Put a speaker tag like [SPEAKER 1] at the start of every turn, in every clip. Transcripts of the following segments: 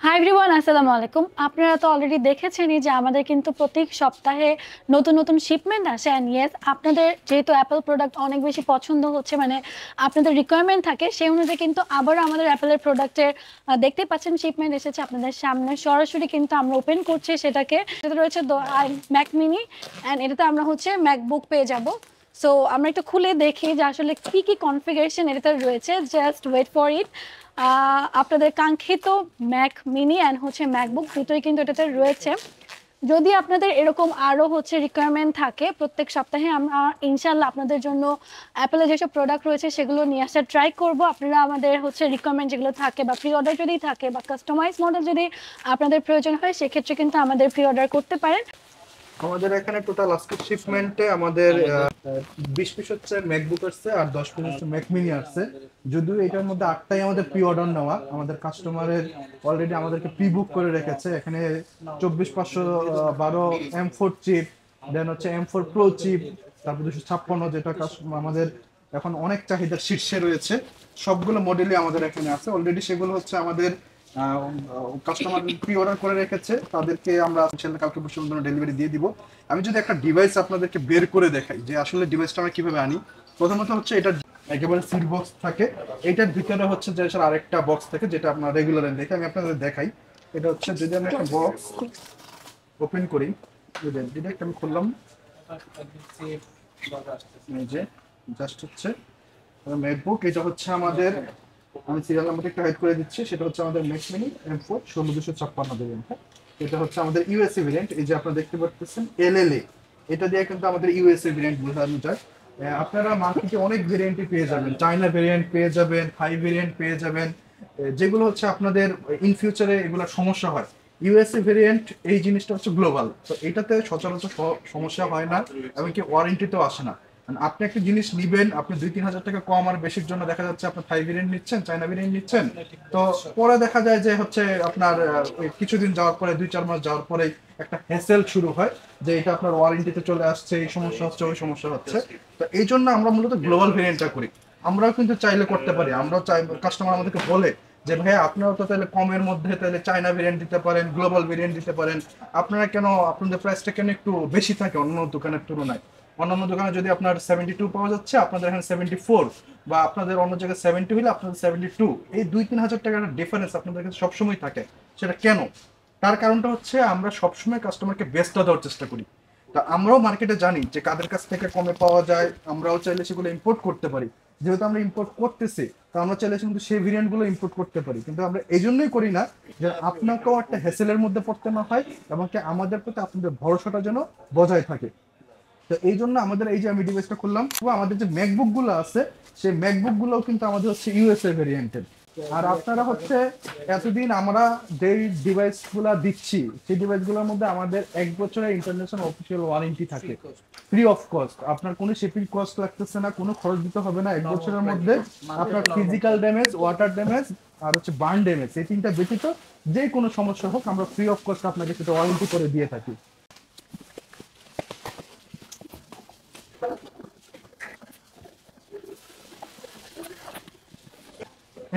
[SPEAKER 1] Hi everyone, আসসালামু আলাইকুম। আপনারা তো অলরেডি দেখেছেনই যে আমাদের কিন্তু প্রতি সপ্তাহে নতুন নতুন শিপমেন্ট আসে। অ্যান্ড ইয়েস, আপনাদের যেহেতু অ্যাপেল প্রোডাক্ট অনেক বেশি পছন্দ হচ্ছে, মানে আপনাদের রিকোয়ারমেন্ট থাকে, সেই অনুযায়ী কিন্তু আবারও আমাদের অ্যাপেলের প্রোডাক্টের দেখতেই পাচ্ছেন শিপমেন্ট এসেছে আপনাদের সামনে। সরাসরি কিন্তু আমরা ওপেন করছি সেটাকে। সেটা রয়েছে ম্যাক মিনি, অ্যান্ড এটাতে আমরা হচ্ছে ম্যাকবুক পেয়ে যাব। সো আমরা একটু খুলে দেখি যে আসলে কি কি কনফিগারেশন এটাতে রয়েছে। Just wait for it. আপনাদের কাঙ্ক্ষিত ম্যাক মিনি অ্যান্ড হচ্ছে ম্যাকবুক দুটোই কিন্তু এটাতে রয়েছে। যদি আপনাদের এরকম আরও হচ্ছে রিকোয়ারমেন্ট থাকে, প্রত্যেক সপ্তাহে আমরা ইনশাল্লাহ আপনাদের জন্য অ্যাপেলের যেসব প্রোডাক্ট রয়েছে সেগুলো নিয়ে আসার ট্রাই করব। আপনারা আমাদের হচ্ছে রিকোয়ারমেন্ট যেগুলো থাকে বা প্রি অর্ডার যদি থাকে বা কাস্টমাইজ মডেল যদি আপনাদের প্রয়োজন হয়, সেক্ষেত্রে কিন্তু আমাদের প্রি অর্ডার করতে পারেন।
[SPEAKER 2] আমাদের এখানে টোটাল আজকের শিপমেন্টে আমাদের 20 পিস হচ্ছে ম্যাকবুক আসছে আর 10 পিস হচ্ছে ম্যাক মিনি আসছে। যদিও এটার মধ্যে 8টাই আমাদের প্রি অর্ডার নেওয়া, আমাদের কাস্টমারের অলরেডি আমাদেরকে প্রি বুক করে রেখেছে। এখানে 24512 M4 চিপ, দেন হচ্ছে M4 প্রো চিপ, তারপর 256 যেটা আমাদের এখন অনেক চাহিদার শীর্ষে রয়েছে। সবগুলো মডেলই আমাদের এখানে আছে অলরেডি। সেগুলো হচ্ছে আমাদের কাস্টমার প্রি অর্ডার করে রেখেছে, তাদেরকে আমরা ইনশাআল্লাহ কালকে পরশুর জন্য ডেলিভারি দিয়ে দিব। আমি যদি একটা ডিভাইস আপনাদেরকে বের করে দেখাই যে আসলে ডিভাইসটা আমরা কিভাবে আনি, প্রথমত হচ্ছে এটা একেবারে সিল বক্স থাকে। এটার ভিতরে হচ্ছে যে আরেকটা বক্স থাকে যেটা আপনার রেগুলার দেখে আমি আপনাদের দেখাই। এটা হচ্ছে যদি আমি একটা বক্স ওপেন করি, ডিরেক্ট আমি খুললাম, এই যে জাস্ট হচ্ছে ম্যাকবুক। এটা হচ্ছে আমাদের, আমি সিরিয়াল নাম্বারটা একটু হাইড করে দিচ্ছি, সেটা হচ্ছে আমাদের ম্যাক মিনি M4 16256 ভেরিয়েন্ট। এটা হচ্ছে আমাদের ইউএসএ ভেরিয়েন্ট। এই যে আপনারা দেখতে পাচ্ছেন এলএলএ, এটা দিয়ে কিন্তু আমাদের ইউএসএ ভেরিয়েন্ট বোঝানো যায়। আপনারা মার্কেটে অনেক ভেরিয়েন্টই পেয়ে যাবেন, চায়না ভেরিয়েন্ট পেয়ে যাবেন, হাই ভেরিয়েন্ট পেয়ে যাবেন, যেগুলো হচ্ছে আপনাদের ইন ফিউচারে এগুলোর সমস্যা হয়। ইউএসএ ভেরিয়েন্ট এই জিনিসটা হচ্ছে গ্লোবাল, তো এটাতে সচরাচর সমস্যা হয় না, এমনকি ওয়ারেন্টিতেও আসে না। আপনি একটা জিনিস নিবেন, আপনি 2-3 হাজার টাকা কম আর বেশির জন্য দেখা যাচ্ছে আপনার থাই ভেরিয়েন্ট নিচ্ছেন, চায়না ভেরিয়েন্ট নিচ্ছেন, তো পরে দেখা যায় যে হচ্ছে আপনার ওই কিছুদিন যাওয়ার পরে 2-4 মাস যাওয়ার পরে একটা হ্যাসেল শুরু হয় যে এটা আপনার ওয়ারেন্টিতে চলে আসছে, এই সমস্যা হচ্ছে, ওই সমস্যা হচ্ছে। তো এই জন্য আমরা মূলত গ্লোবাল ভেরিয়েন্টটা করি। আমরাও কিন্তু চাইলে করতে পারি, আমরাও চাই, কাস্টমার আমাদেরকে বলে যে ভাইয়া আপনারাও তো তাহলে কমের মধ্যে তাহলে চায়না ভেরিয়েন্ট দিতে পারেন, গ্লোবাল ভেরিয়েন্ট দিতে পারেন, আপনারা কেন আপনাদের প্রাইসটা কেন একটু বেশি থাকে অন্য দোকানের তুলনায়? অন্যান্য দোকানে যদি আপনার 72 পাওয়া যাচ্ছে, আপনাদের এখানে 74, বা আপনাদের অন্য জায়গায় 70 হলে আপনাদের 72, এই 2-3 হাজার টাকার ডিফারেন্স আপনাদের কাছে সবসময় থাকে। সেটা কেন? তার কারণটা হচ্ছে আমরা সবসময় কাস্টমারকে বেস্টটা দেওয়ার চেষ্টা করি। তা আমরাও মার্কেটে জানি যে কাদের কাছ থেকে কমে পাওয়া যায়, আমরাও চাইলে সেগুলো ইম্পোর্ট করতে পারি। যেহেতু আমরা ইম্পোর্ট করতেছি, তো আমরা চাইলে কিন্তু সেই ভেরিয়েন্টগুলো ইম্পোর্ট করতে পারি, কিন্তু আমরা এই জন্যই করি না যে আপনাকেও একটা হ্যাসেলের মধ্যে পড়তে না হয় এবং কি আমাদের প্রতি আপনাদের ভরসাটা যেন বজায় থাকে। তো এই জন্য আমাদের এই যে আমি ডিভাইসটা খুললাম, আমাদের যে ম্যাকবুক গুলো আছে সেই ম্যাকবুক গুলো কিন্তু আমাদের হচ্ছে ইউএসএ ভেরিয়েন্টের। আর আপনারা হচ্ছে এতদিন আমরা যেই ডিভাইস গুলা দিচ্ছি সেই ডিভাইস গুলোর মধ্যে আমাদের 1 বছরের ইন্টারন্যাশনাল অফিসিয়াল ওয়ারেন্টি থাকে, ফ্রি অফ কস্ট। আপনার কোনো শিপিং কস্ট লাগতেছে না, কোনো খরচ দিতে হবে না। 1 বছরের মধ্যে আপনার ফিজিক্যাল ড্যামেজ, ওয়াটার ড্যামেজ আর হচ্ছে বার্ন ড্যামেজ, এই তিনটা ব্যতীত যে কোনো সমস্যা হোক আমরা ফ্রি অফ কস্ট আপনাকে সেটা ওয়ারেন্টি করে দিয়ে থাকি।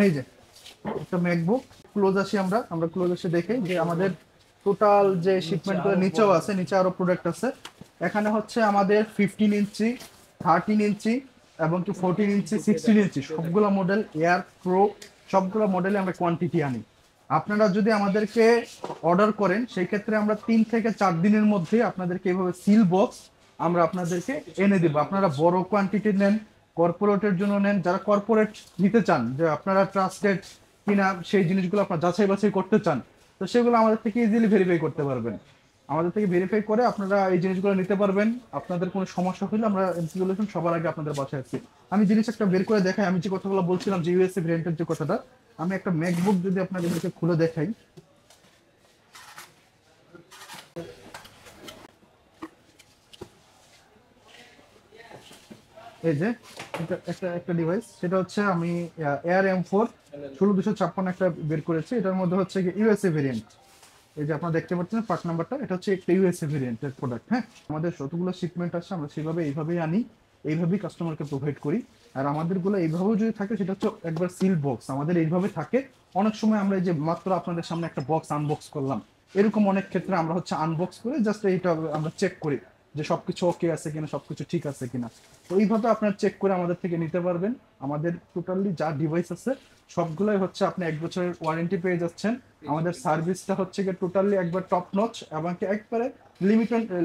[SPEAKER 2] এই যে একটা ম্যাকবুক, ক্লোজ আসি, আমরা ক্লোজ এসে দেখি যে আমাদের টোটাল যে শিপমেন্ট করে নিচেও আছে, নিচে আরো প্রোডাক্ট আছে। এখানে হচ্ছে আমাদের 15 ইঞ্চি, 13 ইঞ্চি এবং কি 14 ইঞ্চি, 16 ইঞ্চি সবগুলো মডেল, এয়ার প্রো সবগুলো মডেলে আমরা কোয়ান্টিটি আনি। আপনারা যদি আমাদেরকে অর্ডার করেন সেই ক্ষেত্রে আমরা 3 থেকে 4 দিনের মধ্যে আপনাদেরকে এইভাবে সিল বক্স আমরা আপনাদেরকে এনে দেবো। আপনারা বড় কোয়ান্টিটি নেন, কর্পোরেটের জন্য নেন, যারা কর্পোরেট নিতে চান, যে আপনারা ট্রাস্টেড কিনা সেই জিনিসগুলো আপনার যাচাই বাছাই করতে চান, তো সেগুলো আমাদের থেকে ইজিলি ভেরিফাই করতে পারবেন। আমাদের থেকে ভেরিফাই করে আপনারা এই জিনিসগুলো নিতে পারবেন। আপনাদের কোনো সমস্যা হলে আমরা ইনস্টলেশন সবার আগে আপনাদের বাসায় আছি। আমি জিনিস একটা বের করে দেখাই, আমি যে কথাগুলো বলছিলাম যে ইউএসএ ভেরিয়েন্টের যে কথাটা, আমি একটা ম্যাকবুক যদি আপনাদেরকে খুলে দেখাই, এই যে এটা একটা একটা ডিভাইস, সেটা হচ্ছে আমি এয়ার M4 16256 একটা বের করেছি। এটার মধ্যে হচ্ছে ইউএসএ ভেরিয়েন্ট। এই যে আপনারা দেখতে পাচ্ছেন পার্ট নাম্বারটা, এটা হচ্ছে একটা ইউএসএ ভেরিয়েন্টের প্রোডাক্ট। হ্যাঁ, আমাদের যতগুলো শিপমেন্ট আছে আমরা সেভাবে এইভাবেই আনি, এইভাবেই কাস্টমারকে প্রোভাইড করি। আর আমাদেরগুলো এইভাবেও যদি থাকে সেটা হচ্ছে একবার সিল বক্স, আমাদের এইভাবে থাকে। অনেক সময় আমরা এই যে মাত্র আপনাদের সামনে একটা বক্স আনবক্স করলাম, এরকম অনেক ক্ষেত্রে আমরা হচ্ছে আনবক্স করে জাস্ট এইটা আমরা চেক করি যে সবকিছু ওকে আছে কিনা, সবকিছু ঠিক আছে কিনা। তো এইভাবে আপনার চেক করে আমাদের থেকে নিতে পারবেন। আমাদের টোটালি যা ডিভাইস আছে সবগুলোই হচ্ছে আপনি 1 বছরের ওয়ারেন্টি পেয়ে যাচ্ছেন। আমাদের সার্ভিসটা হচ্ছে গিয়ে টোটালি একবার টপ নচ এবং কি একবারে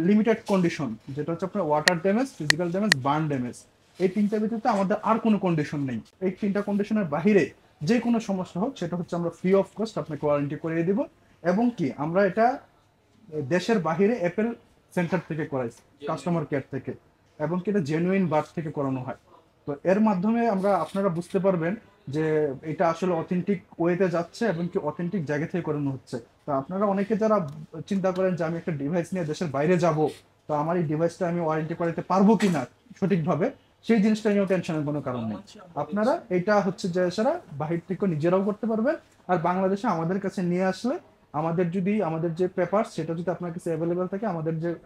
[SPEAKER 2] লিমিটেড কন্ডিশন, যেটা হচ্ছে আপনার water damage, physical damage, burn damage, এই তিনটা ব্যতীত আমাদের আর কোনো কন্ডিশন নেই। এই তিনটা কন্ডিশনের বাহিরে যে কোনো সমস্যা হোক সেটা হচ্ছে আমরা ফ্রি অফ কস্ট আপনাকে ওয়ারেন্টি করিয়ে দিব। এবং কি আমরা এটা দেশের বাহিরে অ্যাপেল সেন্টার থেকে করাইছি, কাস্টমার কেয়ার থেকে, এবং কি এটা জেনুইন বার্ড থেকে করানো হয়। তো এর মাধ্যমে আমরা আপনারা বুঝতে পারবেন যে এটা আসলে অথেন্টিক ওয়েতে যাচ্ছে এবং কি অথেন্টিক জায়গা থেকে করানো হচ্ছে। তো আপনারা অনেকে যারা চিন্তা করেন যে আমি একটা ডিভাইস নিয়ে দেশের বাইরে যাব, তো আমার এই ডিভাইসটা আমি ওয়ারেন্টি করাতে পারবো কিনা সঠিকভাবে, সেই জিনিসটা নিয়েও টেনশনের কোনো কারণ নেই। আপনারা এটা হচ্ছে যে সারা বাহির থেকে নিজেরাও করতে পারবেন। আর বাংলাদেশে আমাদের কাছে নিয়ে আসলে আমাদের যদি আমাদের যে পেপার সেটা যদি আপনার কাছে অ্যাভেলেবেল থাকে,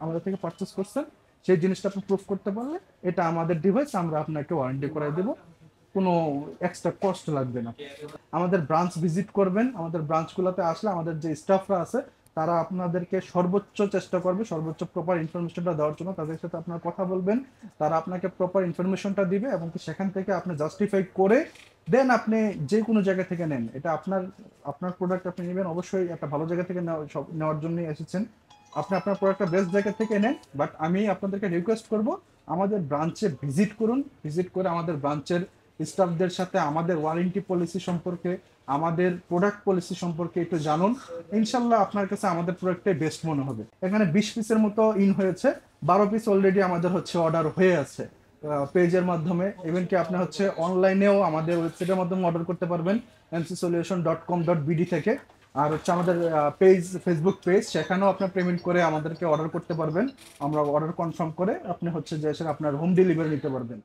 [SPEAKER 2] আমাদের থেকে পারচেস করছেন সেই জিনিসটা আপনি প্রুফ করতে পারলে এটা আমাদের ডিভাইস, আমরা আপনাকে ওয়ারেন্টি করে দেবো, কোনো এক্সট্রা কস্ট লাগবে না। আমাদের ব্রাঞ্চ ভিজিট করবেন। আমাদের ব্রাঞ্চগুলোতে আসলে আমাদের যে স্টাফরা আছে তারা আপনাদেরকে সর্বোচ্চ চেষ্টা করবে সর্বোচ্চ প্রপার ইনফরমেশনটা দেওয়ার জন্য। তাদের সাথে আপনার কথা বলবেন, তারা আপনাকে প্রপার ইনফরমেশনটা দিবে এবং কি সেখান থেকে আপনি জাস্টিফাই করে দেন আপনি যে কোনো জায়গা থেকে নেন। এটা আপনার আপনার প্রোডাক্ট আপনি নেবেন, অবশ্যই একটা ভালো জায়গা থেকে নেওয়ার জন্যই এসেছেন। আপনি আপনার প্রোডাক্টটা বেস্ট জায়গা থেকে নেন, বাট আমি আপনাদেরকে রিকোয়েস্ট করব আমাদের ব্রাঞ্চে ভিজিট করুন। ভিজিট করে আমাদের ব্রাঞ্চের স্টাফদের সাথে আমাদের ওয়ারেন্টি পলিসি সম্পর্কে, আমাদের প্রোডাক্ট পলিসি সম্পর্কে একটু জানুন। ইনশাল্লাহ আপনার কাছে আমাদের প্রোডাক্টটাই বেস্ট মনে হবে। এখানে 20 পিসের মতো ইন হয়েছে, 12 পিস অলরেডি আমাদের হচ্ছে অর্ডার হয়ে আছে পেজের মাধ্যমে। ইভেন কি আপনি হচ্ছে অনলাইনেও আমাদের ওয়েবসাইটের মাধ্যমে অর্ডার করতে পারবেন mcsolution.com.bd থেকে। আর হচ্ছে আমাদের ফেসবুক পেজ, সেখানেও আপনি পেমেন্ট করে আমাদেরকে অর্ডার করতে পারবেন। আমরা অর্ডার কনফার্ম করে আপনি হচ্ছে যে আপনার হোম ডেলিভারি নিতে পারবেন।